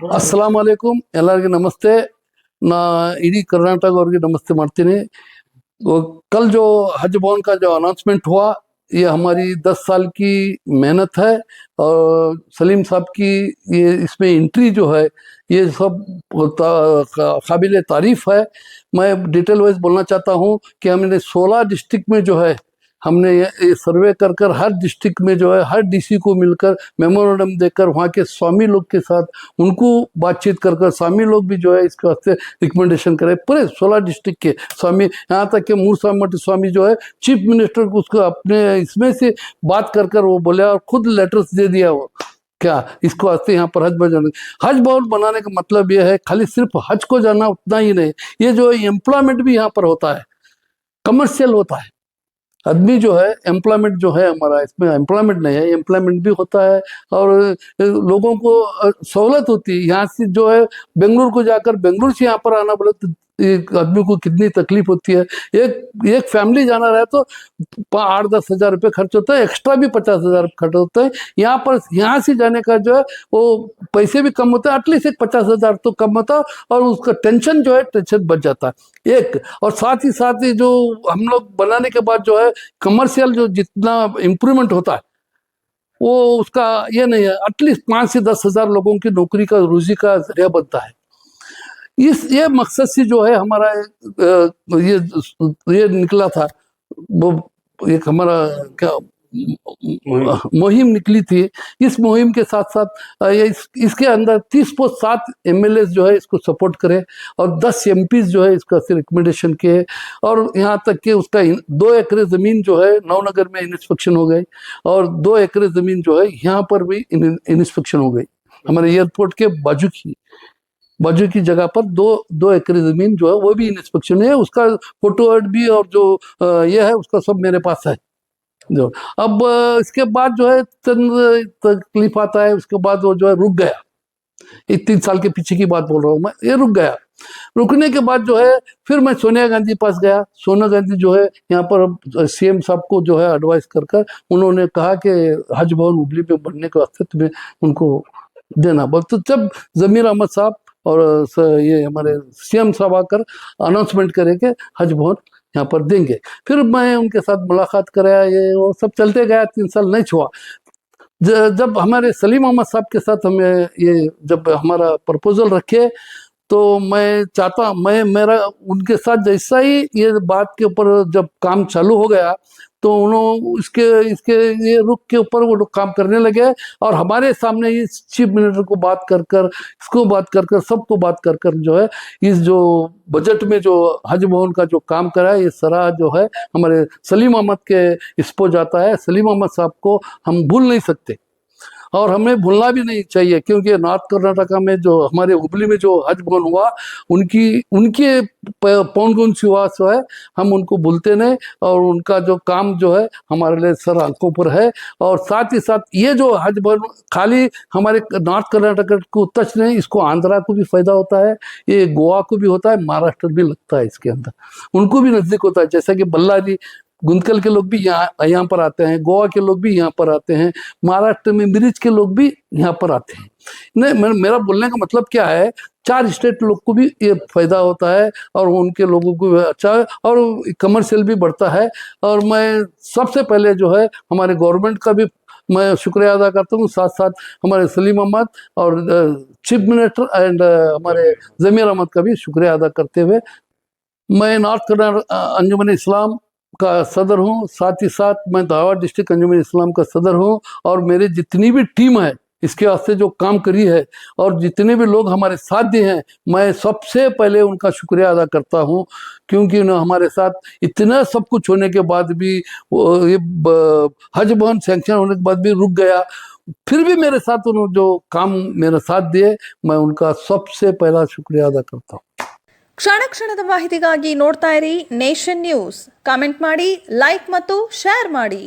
ಅಸ್ಸಲಾಂ ವಲೈಕುಂ ಎಲ್ಲರಿಗೂ नमस्ते ना इडी कर्नाटक और नमस्ते मारती ने कल जो हज भवन का जो अनाउंसमेंट हुआ ये हमारी 10 साल की मेहनत है और सलीम साहब की ये इसमें एंट्री जो है ये सब काबिल तारीफ है। मैं डिटेल वाइज बोलना चाहता हूँ कि हमने 16 डिस्ट्रिक्ट में जो है हमने ये सर्वे कर कर हर डिस्ट्रिक्ट में जो है हर डीसी को मिलकर मेमोरेंडम देकर वहाँ के स्वामी लोग के साथ उनको बातचीत कर कर स्वामी लोग भी जो है इसके वास्ते रिकमेंडेशन करे। पूरे 16 डिस्ट्रिक्ट के स्वामी, यहाँ तक कि मूरसामठ स्वामी जो है चीफ मिनिस्टर को उसको अपने इसमें से बात कर कर वो बोले और खुद लेटर्स दे दिया वो क्या इसको वास्ते यहाँ पर हज भवन बनाने का मतलब ये है खाली सिर्फ हज को जाना उतना ही नहीं, ये जो एम्प्लॉयमेंट भी यहाँ पर होता है, कमर्शियल होता है। आदमी जो है एम्प्लॉयमेंट जो है हमारा इसमें एम्प्लॉयमेंट नहीं है, एम्प्लॉयमेंट भी होता है और लोगों को सहूलत होती है। यहाँ से जो है बेंगलुरु को जाकर बेंगलुरु से यहाँ पर आना बोले तो एक आदमी को कितनी तकलीफ होती है। एक फैमिली जाना रहे तो 8-10 हज़ार रुपये खर्च होता है, एक्स्ट्रा भी 50,000 खर्च होता है। यहाँ पर यहाँ से जाने का जो है वो पैसे भी कम होते हैं, एटलीस्ट एक 50,000 तो कम होता है और उसका टेंशन जो है टेंशन बच जाता है एक। और साथ ही जो हम लोग बनाने के बाद जो है कमर्शियल जो जितना इम्प्रूवमेंट होता है वो उसका ये नहीं है, एटलीस्ट 5 से 10 हज़ार लोगों की नौकरी का रोजी का जरिया बनता है। ये मकसद से जो है हमारा ये निकला था, वो एक हमारा क्या मुहिम निकली थी। इस मुहिम के साथ साथ इसके अंदर 30.7 MLA जो है इसको सपोर्ट करे और 10 MPs जो है इसका रिकमेंडेशन किए और यहाँ तक कि उसका 2 एकड़ ज़मीन जो है नवनगर में इंस्पेक्शन हो गई और 2 एकड़ ज़मीन जो है यहाँ पर भी इंस्पेक्शन हो गई। हमारे एयरपोर्ट के बाजू की जगह पर 2 एकड़ जमीन जो है वो भी इंस्पेक्शन है, उसका फोटो भी और जो ये है उसका सब मेरे पास है। जो अब इसके बाद जो है तकलीफ आता है, उसके बाद वो जो है रुक गया। 3 साल के पीछे की बात बोल रहा हूँ मैं, ये रुक गया। रुकने के बाद जो है फिर मैं सोनिया गांधी पास गया। सोनिया गांधी जो है यहाँ पर CM साहब को जो है एडवाइस कर उन्होंने कहा कि हज भवन हुबली में बनने के वास्ते तुम्हें उनको देना बोल। तो जब जमीर अहमद साहब और ये हमारे CM साहब आकर अनाउंसमेंट करे कि हज भवन यहाँ पर देंगे, फिर मैं उनके साथ मुलाकात कराया, ये वो सब चलते गया। 3 साल नहीं छुआ। जब हमारे सलीम अहमद साहब के साथ हमें ये जब हमारा प्रपोजल रखे तो मैं मेरा उनके साथ जैसा ही ये बात के ऊपर जब काम चालू हो गया तो उन्होंने इसके ये रुख के ऊपर वो लोग काम करने लगे और हमारे सामने इस चीफ मिनिस्टर को बात कर इसको बात कर सबको बात कर जो है इस जो बजट में जो हज भवन का जो काम करा है ये सारा जो है हमारे सलीम अहमद के इस पर जाता है। सलीम अहमद साहब को हम भूल नहीं सकते और हमें भूलना भी नहीं चाहिए, क्योंकि नॉर्थ कर्नाटका में जो हमारे हुबली में जो हज भवन हुआ उनके पौन हुआ सो है, हम उनको भूलते नहीं और उनका जो काम जो है हमारे लिए सर आंखों पर है। और साथ ही साथ ये जो हज भवन खाली हमारे नॉर्थ कर्नाटक को टच नहीं, इसको आंध्रा को भी फायदा होता है, ये गोवा को भी होता है, महाराष्ट्र भी लगता है इसके अंदर, उनको भी नज़दीक होता है। जैसा कि बल्लारी गुंतकल के लोग भी यहाँ पर आते हैं, गोवा के लोग भी यहाँ पर आते हैं, महाराष्ट्र में मिरिज के लोग भी यहाँ पर आते हैं। नहीं, मेरा बोलने का मतलब क्या है, 4 स्टेट लोग को भी ये फायदा होता है और उनके लोगों को भी अच्छा है और कमर्शियल भी बढ़ता है। और मैं सबसे पहले जो है हमारे गवर्नमेंट का भी मैं शुक्रिया अदा करता हूँ, साथ साथ हमारे सलीम अहमद और चीफ मिनिस्टर एंड हमारे जमीर अहमद का भी शुक्रिया अदा करते हुए मैं नॉर्थ कर्नाटक अंजुमन इस्लाम का सदर हूँ, साथ ही साथ मैं धारवाड़ डिस्ट्रिक्ट अंजुमन इस्लाम का सदर हूँ और मेरी जितनी भी टीम है इसके वास्ते जो काम करी है और जितने भी लोग हमारे साथ दिए हैं, मैं सबसे पहले उनका शुक्रिया अदा करता हूँ, क्योंकि उन्होंने हमारे साथ इतना सब कुछ होने के बाद भी ये हज भवन सैंक्शन होने के बाद भी रुक गया, फिर भी मेरे साथ उन्होंने जो काम मेरे साथ दिए, मैं उनका सबसे पहला शुक्रिया अदा करता हूँ। ಕ್ಷಣ ಕ್ಷಣದ ಮಾಹಿತಿಗಾಗಿ ನೋಡ್ತಾ ಇರಿ ನೇಷನ್ ನ್ಯೂಸ್. ಕಾಮೆಂಟ್ ಮಾಡಿ, ಲೈಕ್ ಮತ್ತು ಶೇರ್ ಮಾಡಿ.